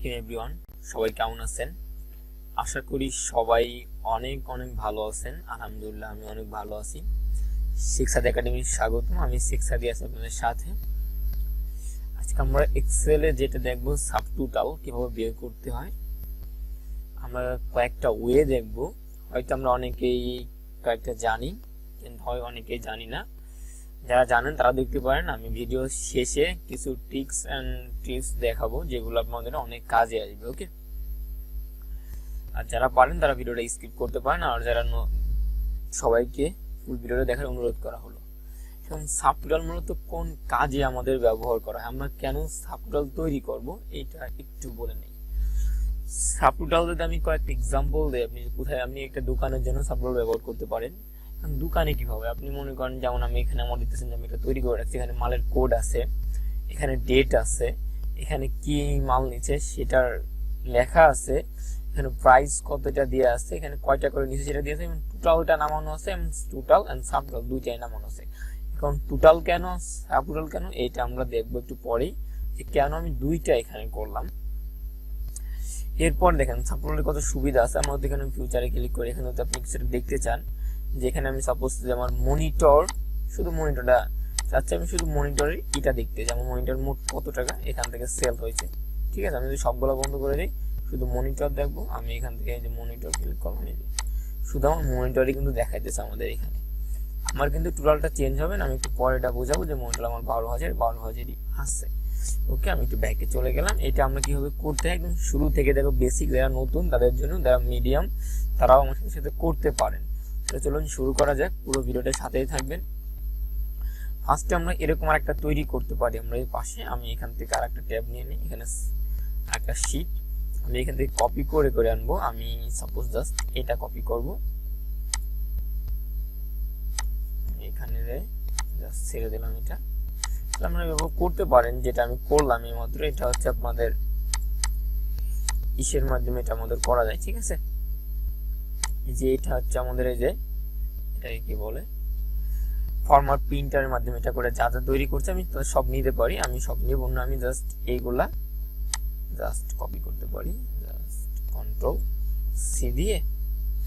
Welcome everyone, সবাই কেমন আছেন? আশা করি সবাই অনেক অনেক ভালো আছেন। আলহামদুলিল্লাহ আমি অনেক ভালো আছি। সেখসাদি একাডেমির স্বাগতম। আমি সেখসাদি আছি আপনাদের সাথে। আজকে আমরা এক্সেলে যেটা দেখবো, সাবটোটাল কিভাবে বের করতে হয়। আমরা কয়েকটা ওয়ে দেখব। হয়তো আমরা অনেকেই কয়েকটা জানি, কিন্তু হয় অনেকেই জানি না। যারা জানেন তারা দেখতে পারেন। আমি ভিডিও শেষে কিছু টিপস দেখাবো যেগুলো আপনাদের অনেক কাজে আসবে। ওকে, আর যারা পারেন তারা ভিডিওটা স্কিপ করতে পারেন, আর যারা সবাইকে ফুল ভিডিওটা দেখার অনুরোধ করা হলো। এখন সাবটোটাল মূলত কোন কাজে আমাদের ব্যবহার করা হয়, আমরা কেন সাবটোটাল তৈরি করব, এটা একটু বলে নেই। সাবটোটাল যদি আমি কয়েকটা এক্সাম্পল দিই, আপনি একটা দোকানের জন্য সাবটোটাল ব্যবহার করতে পারেন। দোকানে কিভাবে, আপনি মনে করেন যেমন আমি এখানে আমার দিতেছেন যে আমি এটা তৈরি করে রাখছি, এখানে মালের কোড আছে, এখানে ডেট আছে, এখানে কি মাল নিচ্ছে সেটার লেখা আছে, এখানে প্রাইস কতটা দিয়ে আছে, এখানে কয়টা করে নিচ্ছে সেটা দিয়েছে, এবং টোটালটা নামানো আছে, এবং টোটাল এন্ড সাবটোটাল দুইটাই নামানো আছে। এখন টোটাল কেন সাবটোটাল কেন এটা আমরা দেখবো একটু পরেই, যে কেন আমি দুইটা এখানে করলাম। এরপর দেখেন সাবটোটালের কত সুবিধা আছে। আমরা এখানে ফিউচারে ক্লিক করে এখানে যদি আপনি সেটা দেখতে চান, যেখানে আমি সাপোজ যে আমার মনিটর, শুধু মনিটরটা চাচ্ছি, আমি শুধু মনিটরের এটা দেখতে, যেমন মনিটর মোট কত টাকা এখান থেকে সেল হয়েছে। ঠিক আছে, আমি যদি সবগুলো বন্ধ করে দিই, শুধু মনিটর দেখবো। আমি এখান থেকে এই যে মনিটর ক্লিক করলাম, এই যে শুধু আমার মনিটরই কিন্তু দেখাইতেছে আমাদের এখানে। আমার কিন্তু টোটালটা চেঞ্জ হবে না, আমি একটু পরে এটা বোঝাবো যে মনিটর আমার 12,000ই আসছে। ওকে, আমি একটু ব্যাকে চলে গেলাম। এটা আমরা কিভাবে করতে হয় একদম শুরু থেকে দেখো, বেসিক যারা নতুন তাদের জন্য, যারা মিডিয়াম তারাও আমার সাথে করতে পারেন। চলুন শুরু করা যাক, পুরো ভিডিওটার সাথেই থাকবেন। ফার্স্টে আমরা এরকম আরেকটা তৈরি করতে পারি। আমরা এই পাশে আমি এখান থেকে আরেকটা ট্যাব নিয়ে নিই, এখানে একটা শীট আমি এখান থেকে কপি করে করে আনবো। আমি সাপোজ জাস্ট এটা কপি করব, এখানে জাস্ট ছেড়ে দিলাম। এটা আমরা ব্যবহার করতে পারেন, যেটা আমি করলাম এই মাত্র। এটা হচ্ছে আপনাদের ইসের মাধ্যমে এটা আমাদের করা যায়। ঠিক আছে, যে এটা হচ্ছে আমাদের এই যে এটাকে কি বলে, ফরম্যাট প্রিন্টারের মাধ্যমে এটা করে যা যা তৈরি করছে আমি সব নিতে পারি। আমি সব নিব না, আমি জাস্ট এইগুলা জাস্ট কপি করতে পারি। জাস্ট কন্ট্রোল সি দিয়ে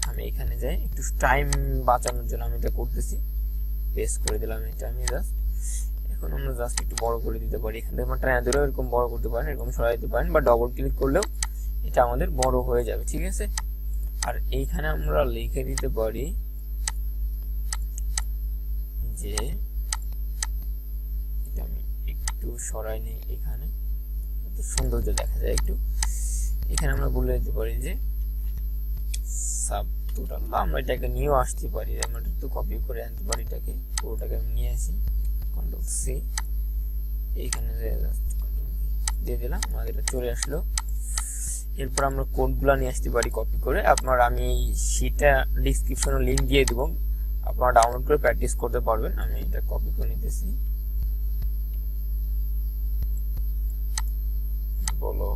আমি এখানে যাই, একটু টাইম বাঁচানোর জন্য আমি এটা করতেছি, পেস্ট করে দিলাম। এটা আমি জাস্ট এখন আমরা জাস্ট একটু বড় করে দিতে পারি। এখান থেকে আমরা টাইম ধরে এরকম বড় করতে পারেন, এরকম সরাই দিতে পারেন, বা ডবল ক্লিক করলেও এটা আমাদের বড় হয়ে যাবে। ঠিক আছে, আর এইখানে আমরা লিখে দিতে পারি যে, এটা আমি একটু সরাই নিই, এখানে সৌন্দর্য দেখা যায় একটু। এখানে আমরা বলে দিতে পারি যে সাবটোটাল, বা আমরা এটাকে নিয়েও আসতে পারি। আমরা একটু কপি করে আনতে পারি, এটাকে পুরোটাকে আমি নিয়ে আসি, কন্ট্রোল সি, এইখানে দিয়ে দিলাম, আমাদের এটা চলে আসলো। এরপর আমরা কোডগুলো নিয়ে আসতে পারি কপি করে। আমি সেটা ডিসক্রিপশনে লিঙ্ক দিয়ে দিব, আপনারা ডাউনলোড করে প্র্যাকটিস করতে পারবেন। আমি এটা কপি করে নিতেছি, বলো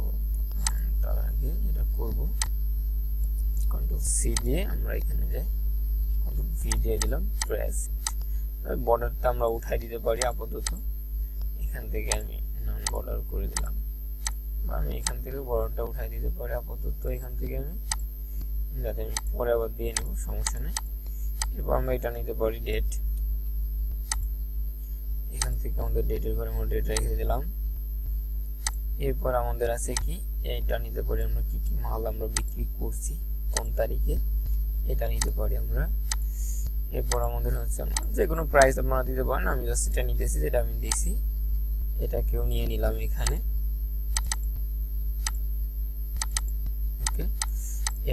তার আগে এটা করব। কন্ট্রোল সি দিয়ে আমরা এখানে যাই, কন্ট্রোল ভি দিয়ে দিলাম, প্রেস। বর্ডারটা আমরা উঠাই দিতে পারি আপাতত, এখান থেকে আমি নন বর্ডার করে দিলাম, বা আমি এখান থেকে বর্ডারটা উঠাই দিতে পারি আপাতত এখান থেকে আমি, যাতে আমি পরে আবার দিয়ে নেব, সমস্যা নেই। এরপর আমরা এটা নিতে পারি ডেট, এখান থেকে আমাদের ডেটের ঘরে আমরা ডেট রেখে দিলাম। এরপর আমাদের আছে কি, এটা নিতে পারি আমরা কি কি মাল আমরা বিক্রি করছি, কোন তারিখে, এটা নিতে পারি আমরা। এরপর আমাদের হচ্ছে যে কোনো প্রাইস আপনারা দিতে পারেন, আমি জাস্ট এটা নিতেছি, যেটা আমি দিয়েছি এটাকেও নিয়ে নিলাম এখানে। ওকে,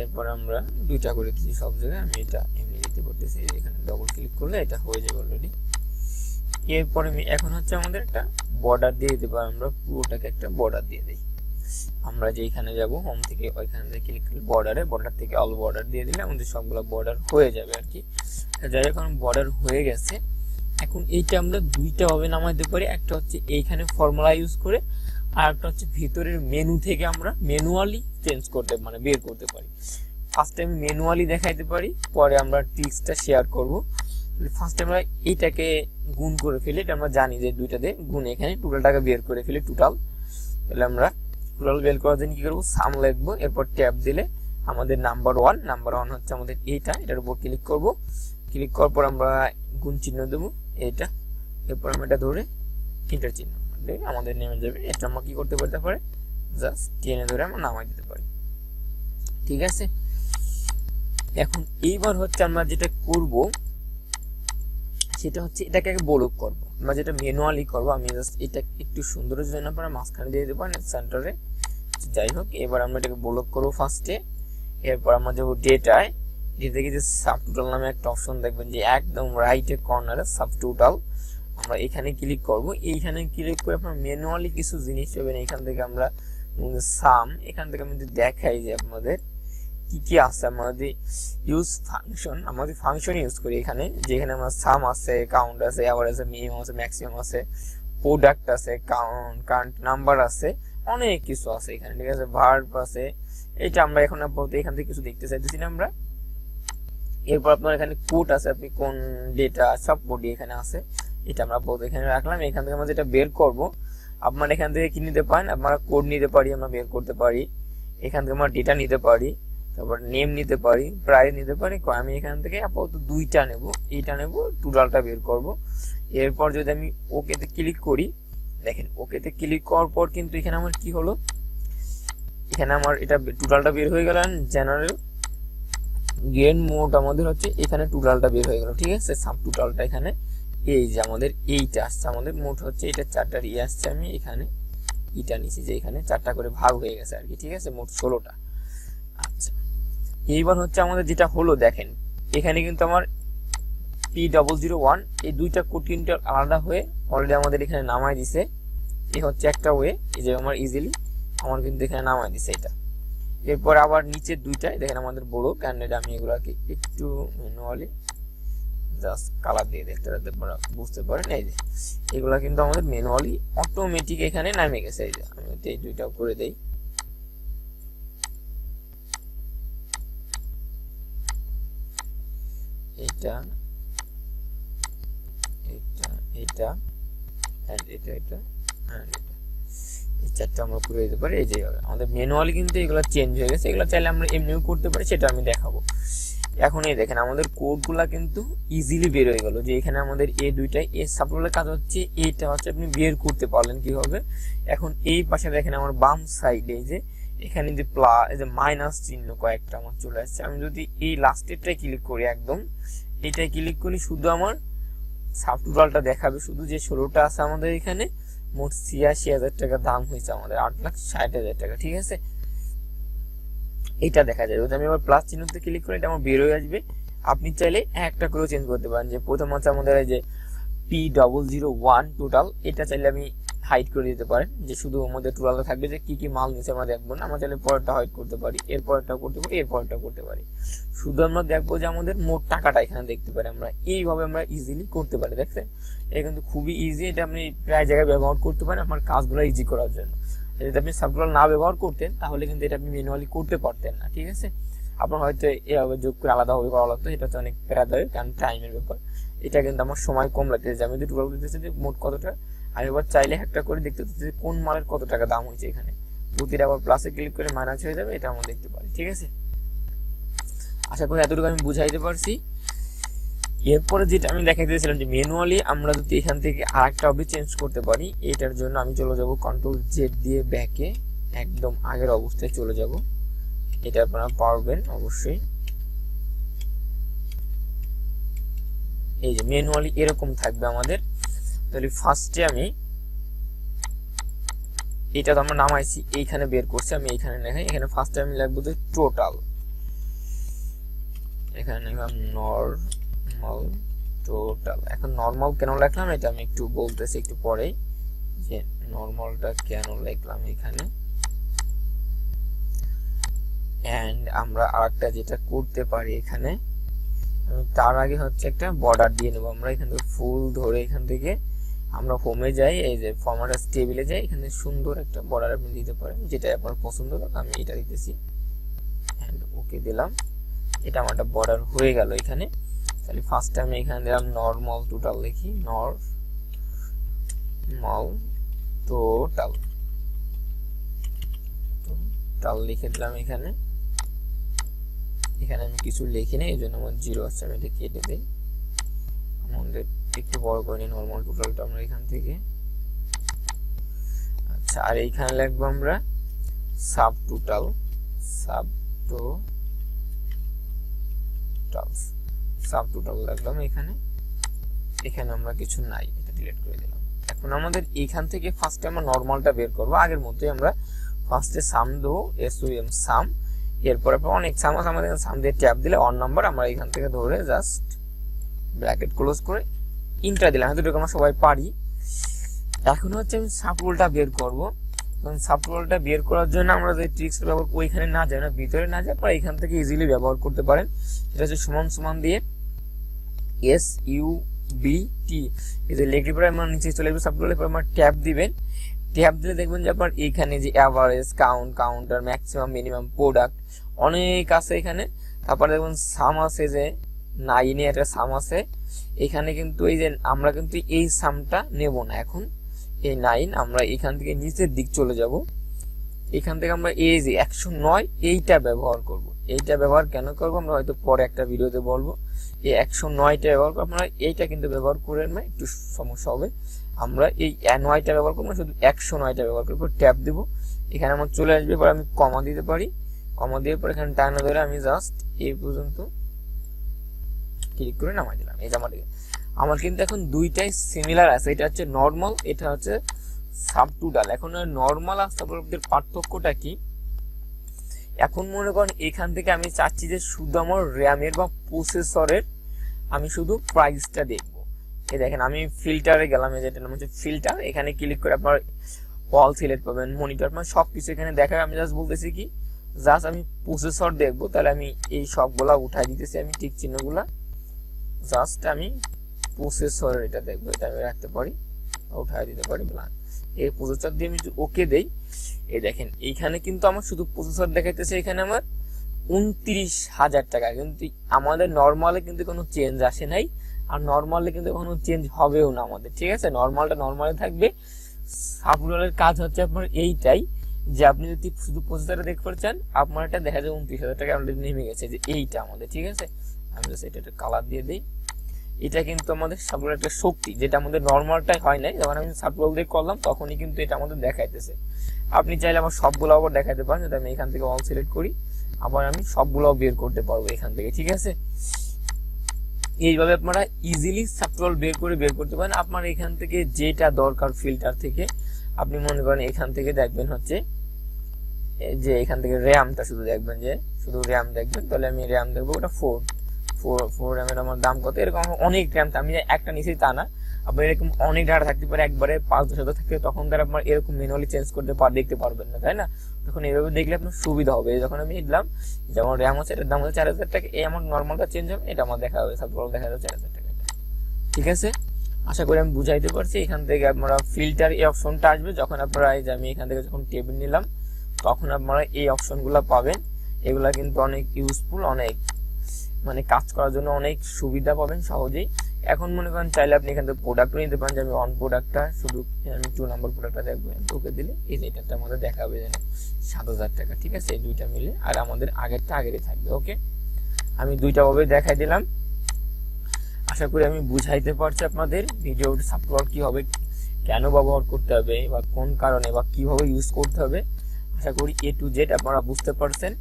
এরপর আমরা দুইটা করে দিচ্ছি সব জায়গায়, আমি এটা এমনি দিতে পারতেছি, এখানে ডবল ক্লিক করলে এটা হয়ে যাবে অলরেডি। এরপরে এখন হচ্ছে আমাদের একটা বর্ডার দিয়ে দিতে পারি, আমরা পুরোটাকে একটা বর্ডার দিয়ে দিই। আমরা যেখানে যাব হোম থেকে ওইখানে ক্লিক করলে বর্ডার থেকে অল বর্ডার দিয়ে দিলে আমাদের সবগুলো বর্ডার হয়ে যাবে আর কি। যাই হোক, বর্ডার হয়ে গেছে। এখন এইটা আমরা দুইটা ভাবে নামাইতে পারি, একটা হচ্ছে এইখানে ফর্মুলা ইউজ করে, আর একটা হচ্ছে ভিতরের মেনু থেকে আমরা ম্যানুয়ালি চেঞ্জ করতে বের করতে পারি। ফার্স্ট টাইম ম্যানুয়ালি দেখাইতে পারি, পরে আমরা ট্রিক্সটা শেয়ার করব। ফার্স্ট আমরা এইটাকে গুণ করে ফেলি, এটা আমরা জানি যে দুইটা দিয়ে গুণ, এখানে টোটালটাকে বের করে ফেলি টোটাল। তাহলে আমরা সাবটোটাল বের করার জন্য কি করব, সাম লিখবো, এরপর ট্যাব দিলে আমাদের নাম্বার ওয়ান হচ্ছে আমাদের এটার উপর ক্লিক করব। ক্লিক করার পর আমরা গুণ চিহ্ন দেবো এটা, এরপর আমরা এটা ধরে ইন্টার চিহ্ন দেবে আমাদের নেমে যাবে। এটা আমরা কি করতে পারে জাস্ট টেনে ধরে আমরা নামাই দিতে পারি, ঠিক আছে। এখন এইবার হচ্ছে আমরা যেটা করব সেটা হচ্ছে এটাকে আগে ব্লক করব। আমরা যেটা ম্যানুয়ালি করব, আমি জাস্ট এটা একটু সুন্দরের জন্য পরে মাঝখানে দিয়ে দেবো সেন্টারে, যাই হোক। এবার আমরা এটাকে ব্লক করব ফার্স্টে, এরপর আমরা যাবো ডেটায়। ডেটা থেকে যে সাবটোটাল নামে একটা অপশন দেখবেন যে একদম রাইটে কর্নারে সাবটোটাল, আমরা এখানে ক্লিক করব। এইখানে ক্লিক করে আপনার ম্যানুয়ালি কিছু জিনিস পাবেন। এখান থেকে আমরা সাম, এখান থেকে আমি দেখাই যে আপনাদের কি কি আছে। আমাদের ইউজ ফাংশন, আমাদের ফাংশন ইউজ করি এখানে, যেখানে আমরা সাম আছে, কাউন্ট আছে, এভারেজ আছে, মিনিমাম আছে, ম্যাক্সিমাম আছে, প্রোডাক্ট আছে, কাউন্ট নাম্বার আছে, অনেক কিছু আছে এখানে, ঠিক আছে। ভার্ব আছে, এটা আমরা এখন আপাতত এখান থেকে কিছু দেখতে চাইতেছি না আমরা। এরপর আপনার এখানে কোড আছে, আপনি কোন ডেটা সব কোডই এখানে আছে, এটা আমরা আপাতত এখানে রাখলাম। এখান থেকে আমরা যেটা বের করব, আপনারা এখান থেকে কি নিতে পারেন, আপনারা কোড নিতে পারি, আমরা বের করতে পারি। এখান থেকে আমরা ডেটা নিতে পারি, তারপর নেম নিতে পারি, প্রাইস নিতে পারি। আমি এখান থেকে আপাতত দুইটা নেব, এইটা নেব, টোটালটা বের করব। এরপর যদি আমি ওকেতে ক্লিক করি, দেখেন ওকেতে ক্লিক করার পর কিন্তু এখানে আমার কি হলো, এখানে আমার এটা টোটালটা বের হয়ে গেল। জেনারেল গেন মোড আমাদের হচ্ছে এখানে টোটালটা বের হয়ে গেল, ঠিক আছে। সাব টোটালটা এখানে এই যে আমাদের এইটা আসছে, আমাদের মোট হচ্ছে এটা 4টার আসছে। আমি এখানে এটা নিছি যে এখানে 4টা করে ভাগ হয়ে গেছে আর কি, ঠিক আছে, মোট 16টা। আচ্ছা, এইবার হচ্ছে আমাদের যেটা হলো, দেখেন এখানে কিন্তু আমার P001 এই দুইটা কোড কিন্তু আলাদা হয়ে অলরেডি আমাদের এখানে নামাই দিছে। এই হচ্ছে একটা ওয়ে, এই যে আমার ইজিলি আমার কিন্তু এখানে নামাই দিছে এটা। এরপর আবার নিচের দুইটাই দেখেন আমাদের বড় ক্যান্ডিডেট, আমি এগুলাকে একটু ম্যানুয়ালি জাস্ট কালার দিয়ে দেখতে আপনারা বুঝতে পারেন। এই যে এগুলা কিন্তু আমাদের ম্যানুয়ালি অটোমেটিক এখানে নামে গেছে। এই যে আমি এই দুইটাও করে দেই, এটা এটা এটা এন্ড এটা এটা এন্ড এটা, এই চারটা আমরা করে দিতে পারি। এই যে আমাদের ম্যানুয়ালি কিন্তু এগুলা চেঞ্জ হয়ে গেছে, এগুলা চাইলে আমরা এমনিও করতে পারি, সেটা আমি দেখাবো। এখন এই দেখেন আমাদের কোডগুলা কিন্তু ইজিলি বের হয়ে গেল, যে এখানে আমাদের এই দুইটাই এই সাবটোটালের কাজ হচ্ছে, এইটা হচ্ছে আপনি বের করতে পারলেন কিভাবে। এখন এই পাশে দেখেন আমার বাম সাইডে যে এখানে যে প্লাস, এই যে মাইনাস চিহ্ন কয়েকটা আমার চলে আসছে। আমি যদি এই লাস্টেরটাই ক্লিক করি, একদম এটাই ক্লিক করি, শুধু আমার সাবটোটালটা দেখাবে, শুধু যে 16টা আছে আমাদের এখানে, মোট ৮৬,০০০ টাকা দাম হয়েছে আমাদের, ৮,৬০,০০০ টাকা, ঠিক আছে। এটা দেখা যায়। যদি আমি আবার প্লাস চিহ্নতে ক্লিক করি, এটা আমার বের হয়ে আসবে। আপনি চাইলে একটা করেও চেঞ্জ করতে পারেন, যে প্রথম হচ্ছে আমাদের এই যে P001 টোটাল, এটা চাইলে আমি হাইড করে দিতে পারেন, যে শুধু আমাদের টোটালটা থাকবে, যে কি কি মাল নিচ্ছে আমরা দেখবো না। আমরা চাইলে পরেরটা হাইড করতে পারি, এরপরটাও করতে পারি, এরপরটাও করতে পারি, শুধু আমরা দেখবো যে আমাদের মোট টাকাটা এখানে দেখতে পারি। আমরা এইভাবে আমরা ইজিলি করতে পারি, দেখছেন। এটা কিন্তু খুবই ইজি, এটা আপনি প্রায় জায়গায় ব্যবহার করতে পারেন আপনার কাজগুলো ইজি করার জন্য। যদি আপনি সাবটোটাল না ব্যবহার করতেন, তাহলে কিন্তু এটা আপনি ম্যানুয়ালি করতে পারতেন না, ঠিক আছে। আপনার হয়তো এভাবে যোগ করে আলাদাভাবে করা লাগতো, এটা তো অনেক প্যারাদায়ক, কারণ টাইমের ব্যাপার। এটা কিন্তু আমার সময় কম লাগতেছে। আমি যদি টোটাল দিতেছি যে মোট কতটা, আমি এবার চাইলে একটা করে দেখতে হচ্ছে যে কোন মালের কত টাকা দাম হয়েছে এখানে, প্রতিটা আবার প্লাসে ক্লিক করে মাইনাস হয়ে যাবে, এটা আমরা দেখতে পারি, ঠিক আছে। আশা করি এতটুকু আমি বুঝাইতে পারছি। এরপরে যেটা আমি দেখাতে দিয়েছিলাম, যে ম্যানুয়ালি আমরা যদি এখান থেকে আরেকটা অবধি চেঞ্জ করতে পারি, এটার জন্য আমি চলে যাব Ctrl Z দিয়ে ব্যাকে একদম আগের অবস্থায় চলে যাব। এটা আপনারা পারবেন অবশ্যই। এই যে ম্যানুয়ালি এরকম থাকবে আমাদের। তাহলে ফার্স্টে আমি এটা তো আমরা নামাইছি, এইখানে বের করছি, আমি এইখানে দেখাই। এখানে ফার্স্টে আমি লিখবো যে টোটাল, এখানে লিখলাম নরমাল টোটাল। এখন নরমাল কেন লিখলাম এটা আমি একটু বলতেছি একটু পরেই, যে নরমালটা কেন লিখলাম এখানে। এন্ড আমরা আরেকটা যেটা করতে পারি এখানে, তার আগে হচ্ছে একটা বর্ডার দিয়ে নেব। আমরা এখান থেকে ফুল ধরে এখান থেকে আমরা হোমে যাই, এই যে ফরম্যাট টেবিলে যাই, এখানে সুন্দর একটা বর্ডার আপনি দিতে পারেন, যেটা আপনার পছন্দ হবে। আমি এটা দিতেছি এন্ড ওকে দিলাম। এটা আমার একটা বর্ডার হয়ে গেল এখানে। তাহলে ফার্স্ট আমি এখানে দিলাম নরমাল টোটাল, লিখি নরমাল টোটাল। সাবটোটাল লিখে দিলাম এখানে। এখানে আমি কিছু লিখি না, এই জন্য আমার 0 আসছে, আমি এটা কেটে দিই। আমাদের একটু বড় করে নিই নর্মাল টোটালটা আমরা এখান থেকে। আচ্ছা, আর এইখানে লিখবো আমরা সাবটোটাল, সাবটোটাল লিখলাম এখানে। এখানে আমরা কিছু নাই, এটা ডিলিট করে দিলাম। এখন আমাদের এখান থেকে ফার্স্টে আমরা নরমালটা বের করব। আগের মতোই আমরা ফার্স্টে সাম দেবো, SUM সাম। এরপর অনেক সাম আছে, আমাদের সাম দিয়ে ট্যাব দিলে অন নাম্বার আমরা এখান থেকে ধরে জাস্ট ব্র্যাকেট ক্লোজ করে ইন্টার দিলাম। এতটুকু আমরা সবাই পারি। এখন হচ্ছে আমি সাবটোটালটা বের করব। এবং সাবটোটালটা বের করার জন্য আমরা যে ট্রিক্সটা ব্যবহার ওইখানে না যাই না, ভিতরে না যাই, আপনারা এখান থেকে ইজিলি ব্যবহার করতে পারেন। এটা হচ্ছে সমান সমান দিয়ে SUBT এই যে লেখলে পরে আমরা নিচে চলে যাবে সাবটোটালের পর আমরা ট্যাব দিবেন। ট্যাব দিলে দেখবেন যে আপনার এখানে যে average, count, counter, maximum, minimum, product অনেক আছে এখানে। তারপরে দেখবেন সাম আছে, যে 9 একটা সাম আছে এখানে। কিন্তু এই যে আমরা কিন্তু এই সামটা নেব না এখন, এই 9 আমরা এখান থেকে নিচের দিক চলে যাব। এখান থেকে আমরা এই যে 109 এইটা ব্যবহার করব। এইটা ব্যবহার কেন করব আমরা হয়তো পরে একটা ভিডিওতে বলবো। এই 109টা ব্যবহার করব আমরা, এইটা কিন্তু ব্যবহার করে না, একটু সমস্যা হবে। আমরা এই 9টা ব্যবহার করব, শুধু 109টা ব্যবহার করব। ট্যাব দেব, এখানে আমার চলে আসবে। পরে আমি কমা দিতে পারি, কমা দিয়ে পরে এখানে টানা ধরে আমি জাস্ট এই পর্যন্ত ক্লিক করে নামাই দিলাম। এই যে আমার কিন্তু এখন দুইটাই সিমিলার আছে, এটা হচ্ছে নরমাল, এটা হচ্ছে সাবটোটাল। এখন নরমাল আর সাবটোটালের পার্থক্যটা কি? এখন মনে করেন এখান থেকে আমি চাচ্ছি যে শুধু আমার র্যামের বা প্রসেসরের আমি শুধু প্রাইসটা দেখব। এই দেখেন আমি ফিল্টারে গেলাম, এই যেটা নাম হচ্ছে ফিল্টার। এখানে ক্লিক করে আপনার অল সিলেক্ট পাবেন, মনিটর, মানে সবকিছু এখানে দেখায়। আমি জাস্ট বলতেছি কি, জাস্ট আমি প্রসেসর দেখবো, তাহলে আমি এই সবগুলা উঠাই দিতেছি। আমি টিক চিহ্নগুলা জাস্ট আমি প্রসেসর এটা দেখবো, এটা আমি রাখতে পারি, উঠাই দিতে পারি ব্ল্যাঙ্ক। এই প্রসেসর দিয়ে আমি ওকে দেই। এই দেখেন এইখানে কিন্তু আমার শুধু প্রসেসর দেখাইতেছে, এখানে আমার 29,000 টাকা। কিন্তু আমাদের নরমালে কিন্তু কোনো চেঞ্জ আসে নাই, আর নরমালে কিন্তু কোনো চেঞ্জ হবেও না আমাদের, ঠিক আছে। নরমালটা নরমালে থাকবে। সাবটোটালের কাজ হচ্ছে আপনার এইটাই, যে আপনি যদি শুধু প্রসেসরে দেখতে চান আপনার এটা দেখা যায় 29,000 টাকা অলরেডি নেমে গেছে, যে এইটা আমাদের, ঠিক আছে। আমি জাস্ট এটা একটা কালার দিয়ে দিই। এটা কিন্তু আমাদের সাবটোটাল একটা শক্তি, যেটা আমাদের নরমালটাই হয় নাই। যখন আমি সাবটোটাল দিয়ে করলাম তখনই কিন্তু এটা আমাদের দেখাইতেছে। আপনি চাইলে আমার সবগুলো আবার দেখাইতে পারেন, যদি আমি এখান থেকে অল সিলেক্ট করি, আবার আমি সবগুলো বের করতে পারবো এখান থেকে, ঠিক আছে। এইভাবে আপনারা ইজিলি সাবটোটাল বের করতে পারেন। আপনার এখান থেকে যেটা দরকার ফিল্টার থেকে, আপনি মনে করেন এখান থেকে দেখবেন হচ্ছে যে এখান থেকে র্যামটা শুধু দেখবেন, যে শুধু র্যাম দেখবেন, তাহলে আমি র্যাম দেখবো ওটা 4 র্যামের আমার দাম কত। এরকম অনেক র্যাম, আমি একটা নিচেই তা না, আপনার এরকম অনেক ডাটা থাকতে পারে, একবারে 5-10 থাকতে, তখন তার আপনার এরকম ম্যানুয়ালি চেঞ্জ করতে দেখতে পারবেন না, তাই না। তখন এইভাবে দেখলে আপনার সুবিধা হবে। যখন আমি দিলাম যেমন র্যাম আছে, এটার দাম হচ্ছে 4,000 টাকা, এই আমার নর্মালটা চেঞ্জ হবে, এটা আমার দেখা হবে সাবটোটাল দেখা যাবে 4,000 টাকা, ঠিক আছে। আশা করি আমি বুঝাইতে পারছি। এখান থেকে আপনারা ফিল্টার এই অপশনটা আসবে, যখন আপনারা এই যে আমি এখান থেকে যখন টেবিল নিলাম তখন আপনারা এই অপশনগুলো পাবেন। এগুলা কিন্তু অনেক ইউজফুল, অনেক মানে কাজ করার জন্য অনেক সুবিধা পাবেন সহজেই। এখন মনে করেন চাইলে আপনি এখান থেকে প্রোডাক্টও নিতে পারেন, যে আমি অন প্রোডাক্টটা শুধু আমি 2 নম্বর প্রোডাক্টটা দেখবো, ওকে দিলে এই যে এটা আমাদের দেখাবে যেন 7,000 টাকা, ঠিক আছে। এই দুইটা মিলে, আর আমাদের আগেরটা আগেরই থাকবে। ওকে, আমি দুইটা ভাবে দেখাই দিলাম। আশা করি আমি বুঝাইতে পারছি আপনাদের ভিডিওটা সাবটোটাল কি হবে, কেন ব্যবহার করতে হবে, বা কোন কারণে, বা কিভাবে ইউজ করতে হবে। আশা করি A to Z আপনারা বুঝতে পারছেন।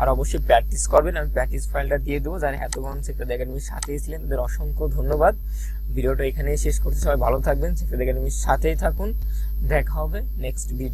আর অবশ্যই প্র্যাকটিস করবেন, আমি প্র্যাকটিস ফাইলটা দিয়ে দেবো। যারা এতক্ষণ সেক্টর একাডেমির সাথেই ছিলেন তাদের অসংখ্য ধন্যবাদ। ভিডিওটা এখানেই শেষ করতে, সবাই ভালো থাকবেন, সেক্টর একাডেমির সাথেই থাকুন। দেখা হবে নেক্সট ভিডিও।